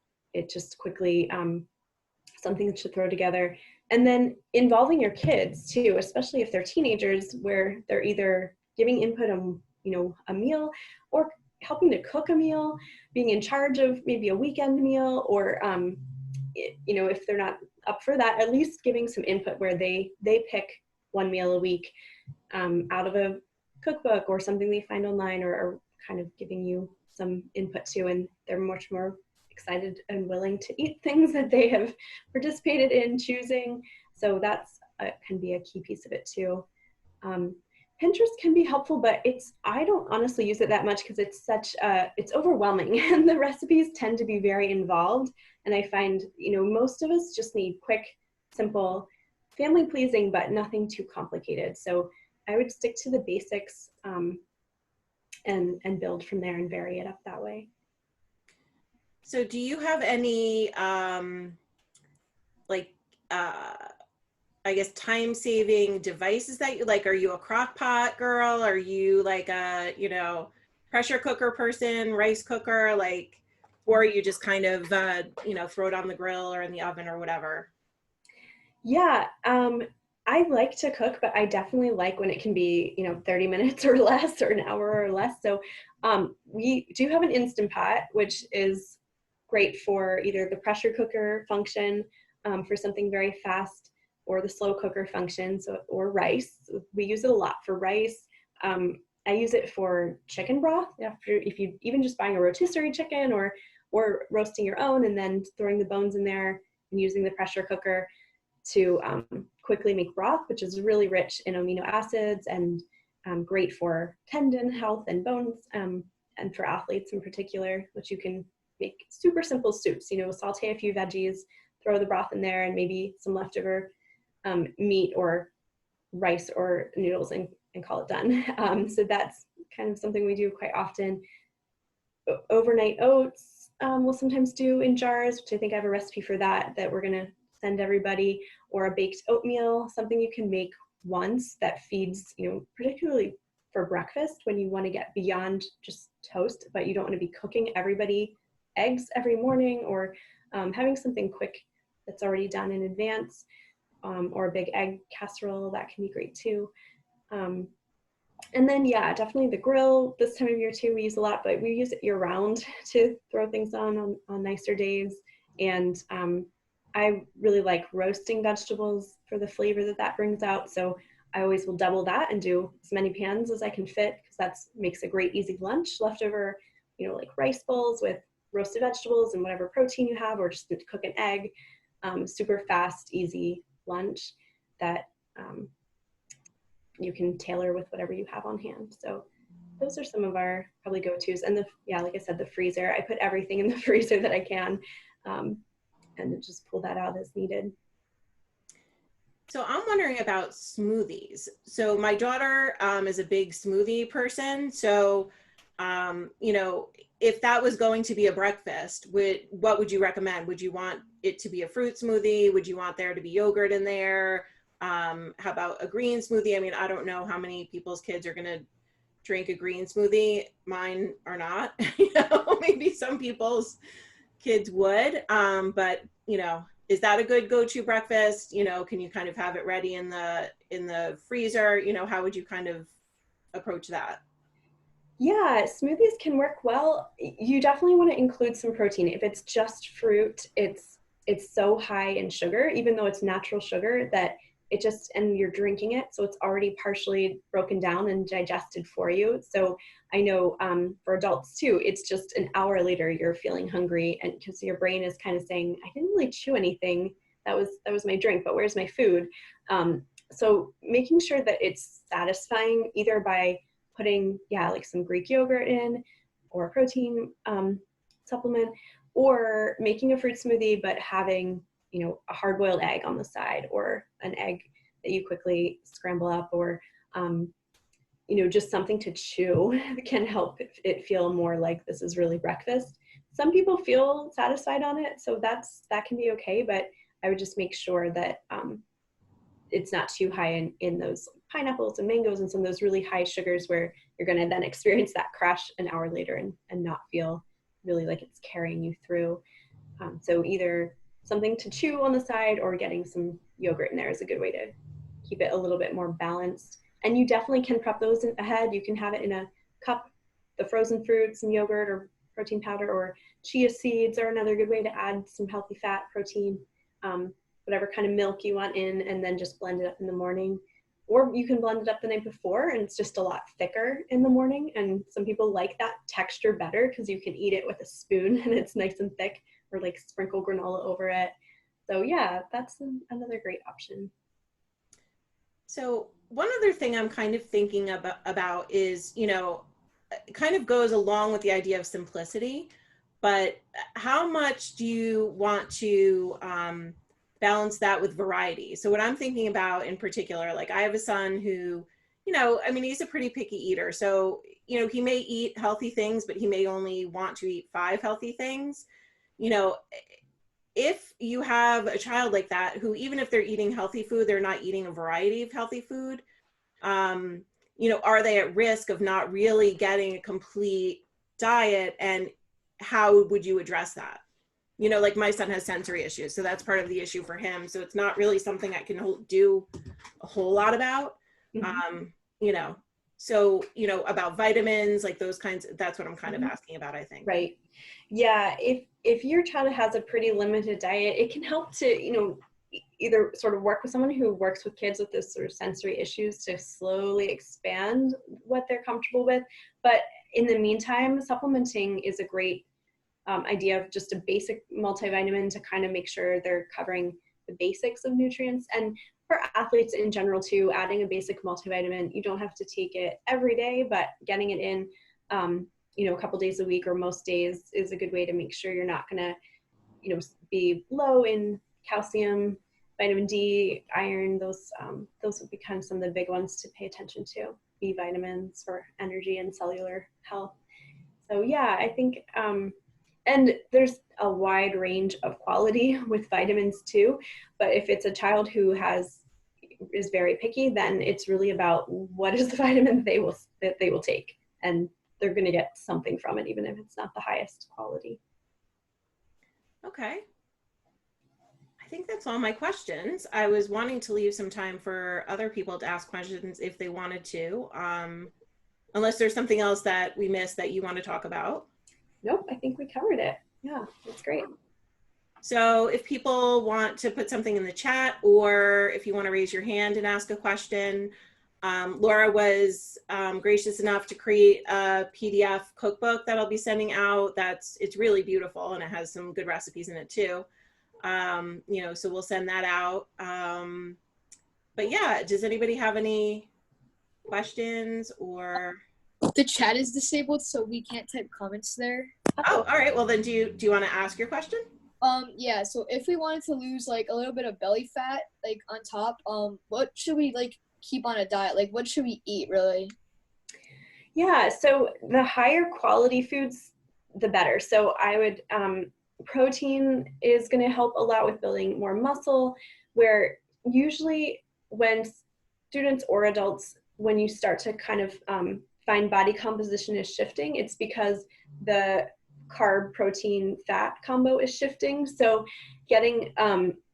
just quickly, something to throw together. And then involving your kids too, especially if they're teenagers, where they're either giving input on, a meal, or helping to cook a meal, being in charge of maybe a weekend meal, or, if they're not up for that, at least giving some input where they pick one meal a week out of a cookbook or something they find online, or kind of giving you some input too, and they're much more excited and willing to eat things that they have participated in choosing. So that's can be a key piece of it too. Pinterest can be helpful, but I don't honestly use it that much because it's overwhelming, and the recipes tend to be very involved. And I find, most of us just need quick, simple, family pleasing, but nothing too complicated. So I would stick to the basics and build from there and vary it up that way. So do you have any, I guess, time-saving devices that you like? Are you a crock pot girl? Are you like a, pressure cooker person, rice cooker, or you just kind of, throw it on the grill or in the oven or whatever? Yeah, I like to cook, but I definitely like when it can be, 30 minutes or less, or an hour or less. So we do have an Instant Pot, which is great for either the pressure cooker function for something very fast, or the slow cooker function, or rice. We use it a lot for rice. I use it for chicken broth, if you even just buying a rotisserie chicken, or roasting your own and then throwing the bones in there and using the pressure cooker to quickly make broth, which is really rich in amino acids and great for tendon health and bones, and for athletes in particular, which you can make super simple soups, saute a few veggies, throw the broth in there, and maybe some leftover meat or rice or noodles, and call it done. So that's kind of something we do quite often. Overnight oats we'll sometimes do in jars, which I think I have a recipe for that we're going to send everybody. Or a baked oatmeal, something you can make once that feeds, particularly for breakfast when you want to get beyond just toast, but you don't want to be cooking everybody eggs every morning, or having something quick that's already done in advance, or a big egg casserole, that can be great too. And then, yeah, definitely the grill this time of year too, we use a lot, but we use it year round to throw things on nicer days. And I really like roasting vegetables for the flavor that that brings out. So I always will double that and do as many pans as I can fit, because that makes a great easy lunch. Leftover, like rice bowls with roasted vegetables and whatever protein you have, or just to cook an egg. Super fast, easy lunch that you can tailor with whatever you have on hand. So those are some of our probably go-tos. And yeah, like I said, the freezer, I put everything in the freezer that I can, and just pull that out as needed. So I'm wondering about smoothies. So my daughter is a big smoothie person. So, if that was going to be a breakfast, what would you recommend? Would you want it to be a fruit smoothie? Would you want there to be yogurt in there? How about a green smoothie? I mean, I don't know how many people's kids are going to drink a green smoothie. Mine are not. Maybe some people's kids would. But is that a good go-to breakfast? Can you kind of have it ready in the freezer? How would you kind of approach that? Yeah, smoothies can work well. You definitely want to include some protein. If it's just fruit, it's so high in sugar, even though it's natural sugar, that it just, and you're drinking it, so it's already partially broken down and digested for you. So I know for adults too, it's just an hour later you're feeling hungry, and because your brain is kind of saying, I didn't really chew anything. That was my drink, but where's my food? So making sure that it's satisfying either by putting, yeah, like some Greek yogurt in, or a protein supplement, or making a fruit smoothie, but having, a hard-boiled egg on the side, or an egg that you quickly scramble up, or, just something to chew can help it feel more like this is really breakfast. Some people feel satisfied on it, so that can be okay, but I would just make sure that it's not too high in those pineapples and mangoes and some of those really high sugars, where you're going to then experience that crash an hour later and not feel really like it's carrying you through. So either something to chew on the side, or getting some yogurt in there is a good way to keep it a little bit more balanced. And you definitely can prep those ahead. You can have it in a cup, the frozen fruits and yogurt or protein powder, or chia seeds are another good way to add some healthy fat, protein, whatever kind of milk you want in, and then just blend it up in the morning. Or you can blend it up the night before, and it's just a lot thicker in the morning. And some people like that texture better because you can eat it with a spoon and it's nice and thick, or like sprinkle granola over it. So yeah, that's another great option. So one other thing I'm kind of thinking about is, it kind of goes along with the idea of simplicity, but how much do you want to balance that with variety? So what I'm thinking about in particular, like I have a son who, I mean, he's a pretty picky eater. So, he may eat healthy things, but he may only want to eat 5 healthy things. You know, if you have a child like that, who, even if they're eating healthy food, they're not eating a variety of healthy food, um, are they at risk of not really getting a complete diet? And how would you address that? Like my son has sensory issues, so that's part of the issue for him. So it's not really something I can do a whole lot about. Mm-hmm. You know, so, about vitamins, like those kinds, that's what I'm kind of Mm-hmm. asking about, I think. Right. Yeah. If your child has a pretty limited diet, it can help to, either sort of work with someone who works with kids with this sort of sensory issues to slowly expand what they're comfortable with. But in the meantime, supplementing is a great idea of just a basic multivitamin to kind of make sure they're covering the basics of nutrients. And for athletes in general too, adding a basic multivitamin, you don't have to take it every day, but getting it in, a couple days a week or most days is a good way to make sure you're not going to, be low in calcium, vitamin D, iron. Those would be kind of some of the big ones to pay attention to. B vitamins for energy and cellular health. So yeah, I think, and there's a wide range of quality with vitamins too. But if it's a child who is very picky, then it's really about what is the vitamin that they will take, and they're going to get something from it, even if it's not the highest quality. Okay. I I think that's all my questions. I was wanting to leave some time for other people to ask questions if they wanted to, unless there's something else that we missed that you want to talk about. Nope, I think we covered it. Yeah, that's great. So if people want to put something in the chat, or if you want to raise your hand and ask a question, Laura was gracious enough to create a PDF cookbook that I'll be sending out. It's really beautiful, and it has some good recipes in it too. So we'll send that out. But yeah, does anybody have any questions or? The chat is disabled, so we can't type comments there. Oh, all right. Well, then do you want to ask your question? Yeah, so if we wanted to lose like a little bit of belly fat, like on top, what should we like keep on a diet? Like what should we eat really? Yeah, so the higher quality foods, the better. So I would, protein is going to help a lot with building more muscle, where usually when students or adults, when you start to kind of find body composition is shifting, it's because the carb, protein, fat combo is shifting. So getting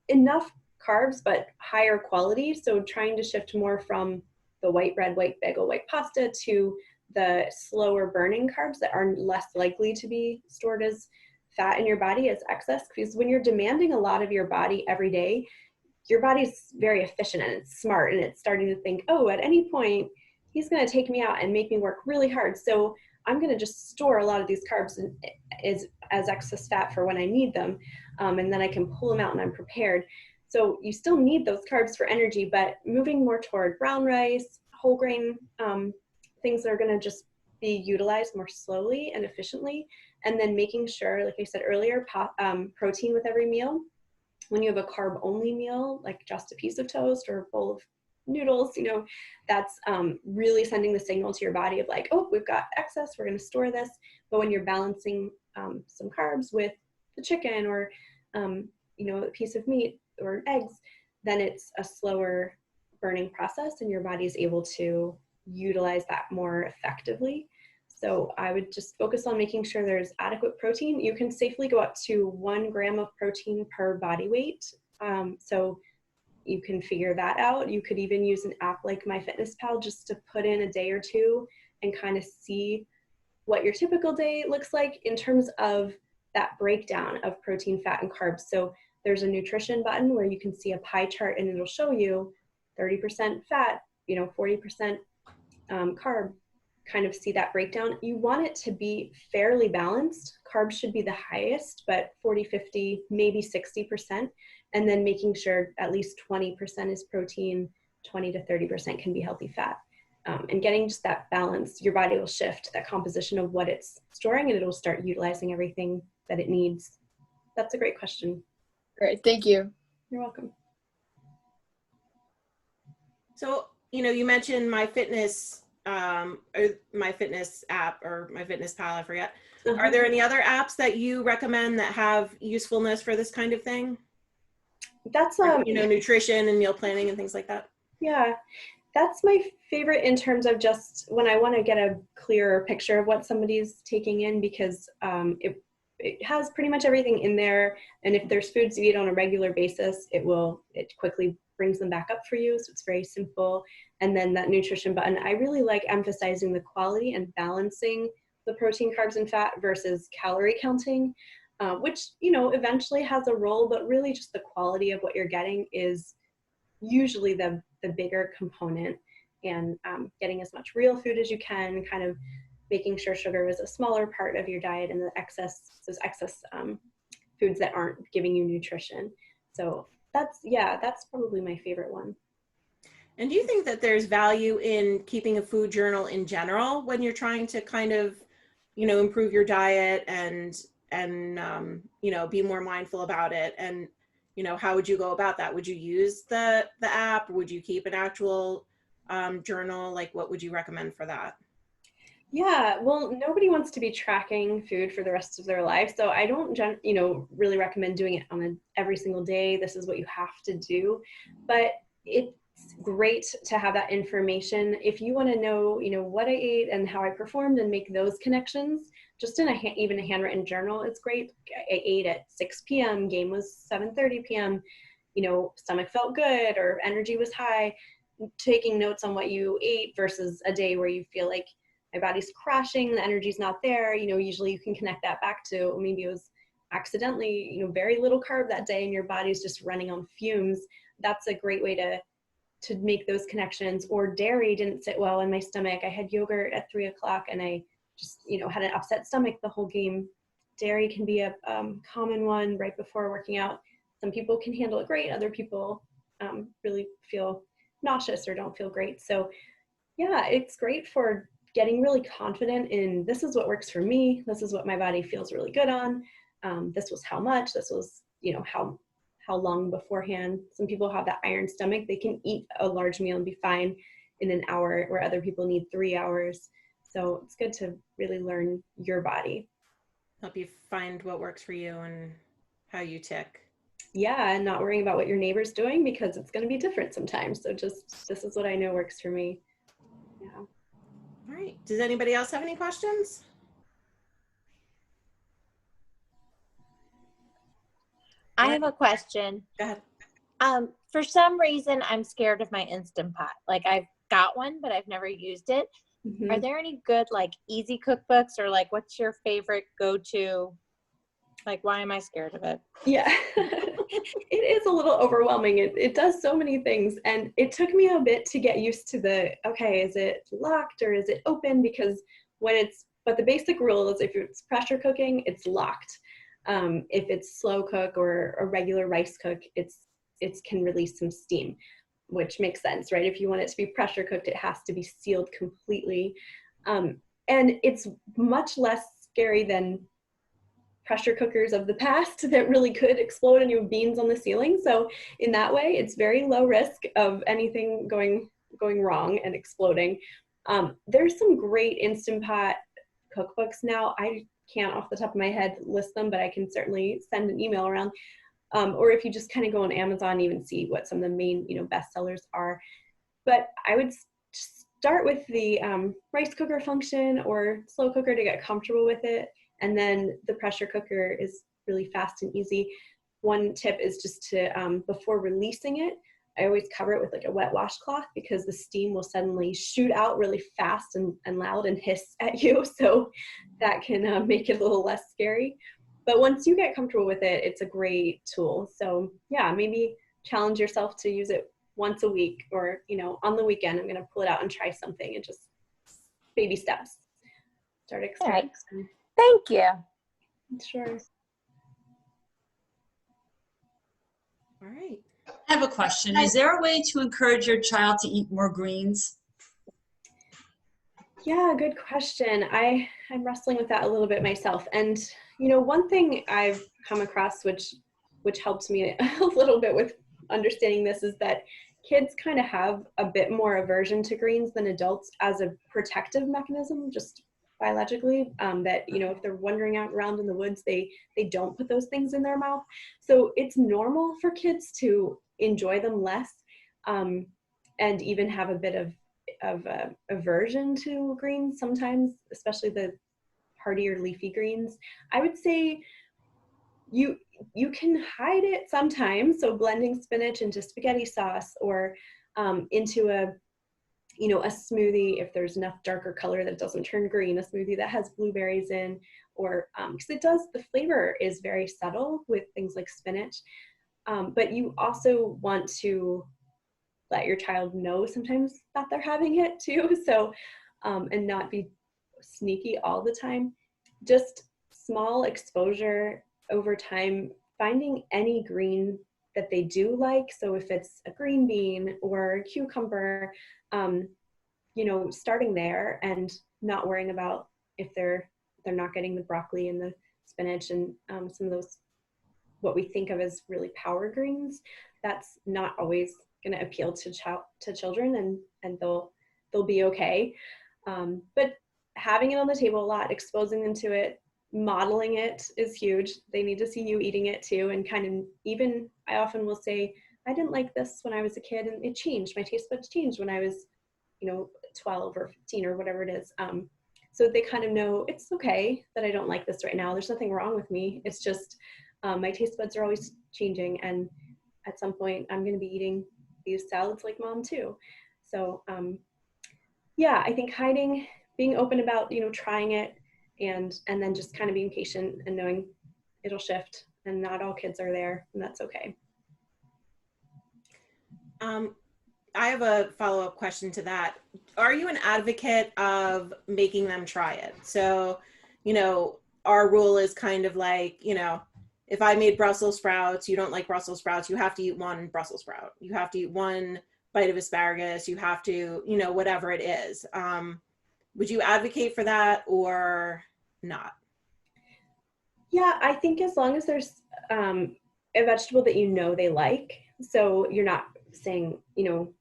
enough carbs, but higher quality. So trying to shift more from the white bread, white bagel, white pasta to the slower burning carbs that are less likely to be stored as fat in your body as excess. Because when you're demanding a lot of your body every day, your body's very efficient and it's smart, and it's starting to think, oh, at any point, he's going to take me out and make me work really hard. So I'm going to just store a lot of these carbs as excess fat for when I need them. And then I can pull them out and I'm prepared. So you still need those carbs for energy, but moving more toward brown rice, whole grain, things that are going to just be utilized more slowly and efficiently. And then making sure, like I said earlier, protein with every meal. When you have a carb only meal, like just a piece of toast or a bowl of noodles, that's really sending the signal to your body of like, oh, we've got excess, we're going to store this. But when you're balancing some carbs with the chicken or a piece of meat or eggs, then it's a slower burning process and your body is able to utilize that more effectively. So I would just focus on making sure there's adequate protein. You can safely go up to 1 gram of protein per body weight. So you can figure that out. You could even use an app like MyFitnessPal just to put in a day or two and kind of see what your typical day looks like in terms of that breakdown of protein, fat, and carbs. So there's a nutrition button where you can see a pie chart and it'll show you 30% fat, 40% carb, kind of see that breakdown. You want it to be fairly balanced. Carbs should be the highest, but 40, 50, maybe 60%. And then making sure at least 20% is protein, 20 to 30% can be healthy fat. And getting just that balance, your body will shift that composition of what it's storing and it'll start utilizing everything that it needs. That's a great question. Great, thank you. You're welcome. So, you mentioned or my fitness app or my fitness pal, I forget. Are there any other apps that you recommend that have usefulness for this kind of thing? That's nutrition and meal planning and things like that. Yeah, that's my favorite in terms of just when I want to get a clearer picture of what somebody's taking in, because it has pretty much everything in there. And if there's foods you eat on a regular basis, it quickly brings them back up for you. So it's very simple. And then that nutrition button, I really like emphasizing the quality and balancing the protein, carbs, and fat versus calorie counting, which, eventually has a role, but really just the quality of what you're getting is usually the bigger component. And getting as much real food as you can, kind of making sure sugar is a smaller part of your diet and those excess foods that aren't giving you nutrition. So that's probably my favorite one. And do you think that there's value in keeping a food journal in general when you're trying to kind of, improve your diet and be more mindful about it? And, how would you go about that? Would you use the app? Would you keep an actual journal? Like, what would you recommend for that? Yeah, well, nobody wants to be tracking food for the rest of their life. So I don't, really recommend doing it on every single day. This is what you have to do. But it's great to have that information. If you want to know, what I ate and how I performed and make those connections, just in even a handwritten journal, it's great. I ate at 6 p.m., game was 7:30 p.m., stomach felt good or energy was high. Taking notes on what you ate versus a day where you feel like my body's crashing, the energy's not there, usually you can connect that back to maybe it was accidentally, very little carb that day and your body's just running on fumes. That's a great way to make those connections. Or dairy didn't sit well in my stomach. I had yogurt at 3 o'clock and I just, had an upset stomach the whole game. Dairy can be a common one right before working out. Some people can handle it great. Other people really feel nauseous or don't feel great. So yeah, it's great for getting really confident in this is what works for me. This is what my body feels really good on. This was how much, this was, how long beforehand. Some people have that iron stomach. They can eat a large meal and be fine in an hour, where other people need 3 hours. So it's good to really learn your body. Help you find what works for you and how you tick. Yeah, and not worrying about what your neighbor's doing because it's going to be different sometimes. So just, this is what I know works for me. Yeah. All right. Does anybody else have any questions? I have a question. Go ahead. For some reason, I'm scared of my Instant Pot. Like, I've got one, but I've never used it. Mm-hmm. Are there any good, like, easy cookbooks, or like, what's your favorite go-to? Like, why am I scared of it? Yeah, it is a little overwhelming. It does so many things. And it took me a bit to get used to okay, is it locked or is it open? Because but the basic rule is if it's pressure cooking, it's locked. If it's slow cook or a regular rice cook, it can release some steam, which makes sense, right? If you want it to be pressure cooked, it has to be sealed completely. And it's much less scary than pressure cookers of the past that really could explode and you have beans on the ceiling. So in that way, it's very low risk of anything going wrong and exploding. There's some great Instant Pot cookbooks now. I can't off the top of my head list them, but I can certainly send an email around. Or if you just kind of go on Amazon, even see what some of the main, bestsellers are. But I would start with the rice cooker function or slow cooker to get comfortable with it. And then the pressure cooker is really fast and easy. One tip is just to, before releasing it, I always cover it with like a wet washcloth because the steam will suddenly shoot out really fast and loud and hiss at you. So that can make it a little less scary. But once you get comfortable with it, it's a great tool. So yeah, maybe challenge yourself to use it once a week or, on the weekend, I'm going to pull it out and try something and just baby steps. Start experimenting. Right. Thank you. Sure. All right. I have a question. Is there a way to encourage your child to eat more greens? Yeah, good question. I'm wrestling with that a little bit myself. And, one thing I've come across, which helps me a little bit with understanding this, is that kids kind of have a bit more aversion to greens than adults as a protective mechanism, just biologically, that, if they're wandering out around in the woods, they don't put those things in their mouth. So it's normal for kids to enjoy them less, and even have a bit of aversion to greens sometimes, especially the heartier leafy greens. I would say you can hide it sometimes. So blending spinach into spaghetti sauce or into a smoothie, if there's enough darker color that doesn't turn green, a smoothie that has blueberries in, or because the flavor is very subtle with things like spinach. But you also want to let your child know sometimes that they're having it too. So, and not be sneaky all the time. Just small exposure over time, finding any green that they do like. So if it's a green bean or a cucumber, starting there and not worrying about if they're not getting the broccoli and the spinach and some of those, what we think of as really power greens, that's not always going to appeal to children, and they'll be okay. But having it on the table a lot, exposing them to it, modeling it is huge. They need to see you eating it too. And kind of, even I often will say, I didn't like this when I was a kid and it changed. My taste buds changed when I was, 12 or 15 or whatever it is. So they kind of know it's okay that I don't like this right now. There's nothing wrong with me. It's just my taste buds are always changing, and at some point I'm going to be eating these salads like mom too. So yeah, I think hiding, being open about, you know, trying it, and then just kind of being patient and knowing it'll shift, and not all kids are there, and that's okay. I have a follow-up question to that. Are you an advocate of making them try it? So, you know, our rule is kind of like, you know, if I made Brussels sprouts, you don't like Brussels sprouts, you have to eat one Brussels sprout. You have to eat one bite of asparagus. You have to, you know, whatever it is. Would you advocate for that or not? Yeah, I think as long as there's a vegetable that you know they like, so you're not saying, you know,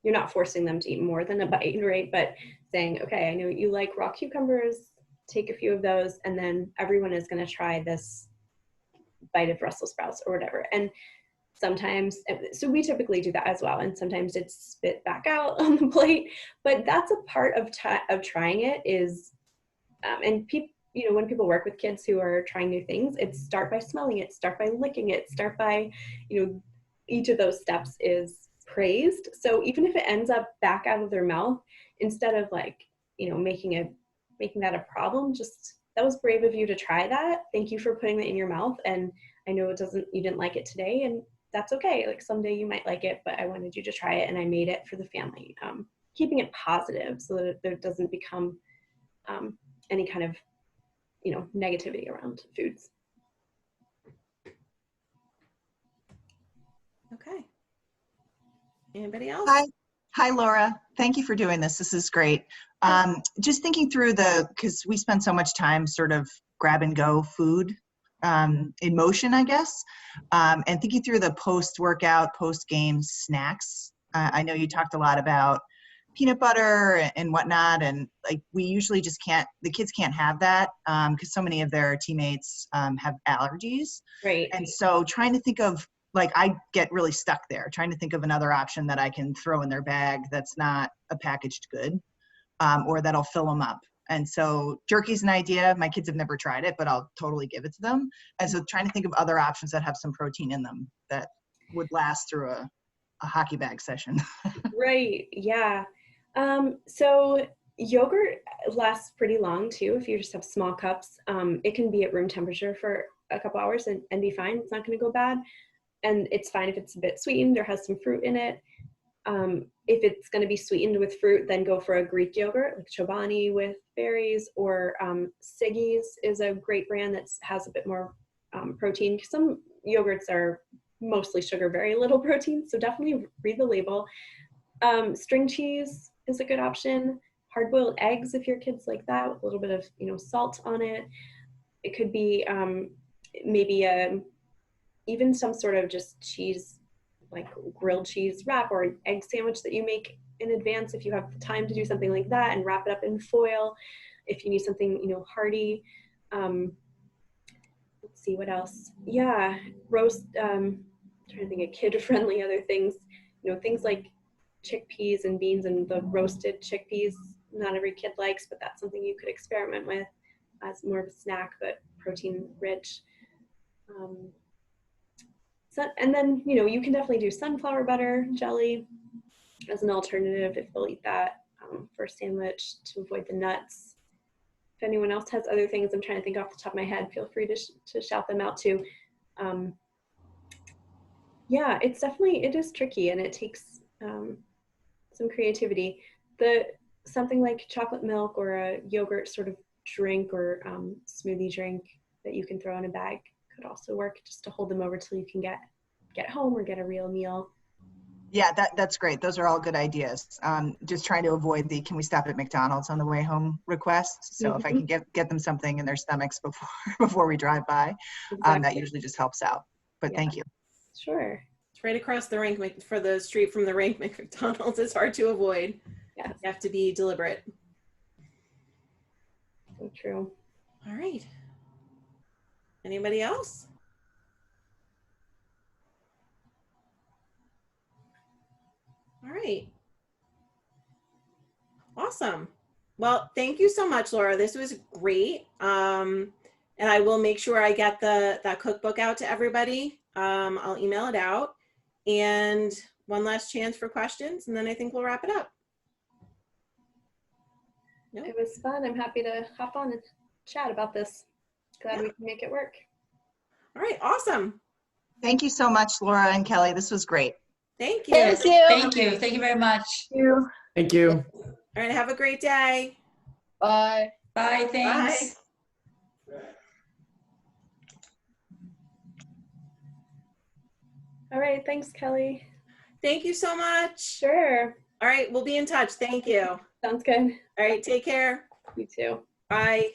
you're not forcing them to eat more than a bite, right? But saying, okay, I know you like raw cucumbers, take a few of those, and then everyone is going to try this bite of Brussels sprouts or whatever. And sometimes, so we typically do that as well, and sometimes it's spit back out on the plate, but that's a part of trying it is, and people, you know, when people work with kids who are trying new things, it's start by smelling it, start by licking it, start by, you know, each of those steps is praised. So even if it ends up back out of their mouth, instead of like, you know, making that a problem, just, that was brave of you to try that. Thank you for putting it in your mouth. And I know you didn't like it today, and that's okay. Like someday you might like it, but I wanted you to try it and I made it for the family. Keeping it positive so that there doesn't become any kind of, you know, negativity around foods. Okay. Anybody else? Hi, Laura. Thank you for doing this. This is great. Just thinking through because we spend so much time sort of grab and go food in motion, I guess, and thinking through the post-workout, post-game snacks. I know you talked a lot about peanut butter and whatnot, and like we usually just the kids can't have that because so many of their teammates have allergies. Right. And so trying to think of, like, I get really stuck there trying to think of another option that I can throw in their bag that's not a packaged good or that'll fill them up. And so jerky's an idea. My kids have never tried it, but I'll totally give it to them. And so trying to think of other options that have some protein in them that would last through a hockey bag session. Right. Yeah. So yogurt lasts pretty long too. If you just have small cups, it can be at room temperature for a couple hours and be fine. It's not going to go bad. And it's fine if it's a bit sweetened or has some fruit in it. If it's going to be sweetened with fruit, then go for a Greek yogurt like Chobani with berries, or Siggy's is a great brand that has a bit more protein. Some yogurts are mostly sugar, very little protein, so definitely read the label. String cheese is a good option. Hard-boiled eggs if your kids like that, with a little bit of, you know, salt on it. It could be maybe even some sort of just cheese, like grilled cheese wrap or an egg sandwich that you make in advance if you have the time to do something like that, and wrap it up in foil if you need something, you know, hearty. Let's see what else. Yeah, roast, trying to think of kid-friendly other things, you know, things like chickpeas and beans, and the roasted chickpeas not every kid likes, but that's something you could experiment with as more of a snack, but protein rich. And then, you know, you can definitely do sunflower butter jelly as an alternative if they'll eat that for a sandwich to avoid the nuts. If anyone else has other things I'm trying to think off the top of my head, feel free to shout them out too. Yeah, it is tricky, and it takes some creativity. Something like chocolate milk or a yogurt sort of drink or smoothie drink that you can throw in a bag could also work, just to hold them over till you can get home or get a real meal. Yeah, that's great. Those are all good ideas. Just trying to avoid the "can we stop at McDonald's on the way home" request. So if I can get them something in their stomachs before we drive by, Exactly. that usually just helps out. But Yeah. Thank you. Sure. It's right across the rink for the street from the rink McDonald's. It's hard to avoid. Yes. You have to be deliberate. So true. All right. Anybody else? All right. Awesome. Well, thank you so much, Laura. This was great. And I will make sure I get that cookbook out to everybody. I'll email it out. And one last chance for questions, and then I think we'll wrap it up. Nope. It was fun. I'm happy to hop on and chat about this. Glad we can make it work. All right, awesome. Thank you so much, Laura and Kelly. This was great. Thank you. Thank you. Thank you. Thank you very much. Thank you. All right, have a great day. Bye. Bye, thanks. All right. Thanks, Kelly. Thank you so much. Sure. All right, we'll be in touch. Thank you. Sounds good. All right, take care. You too. Bye.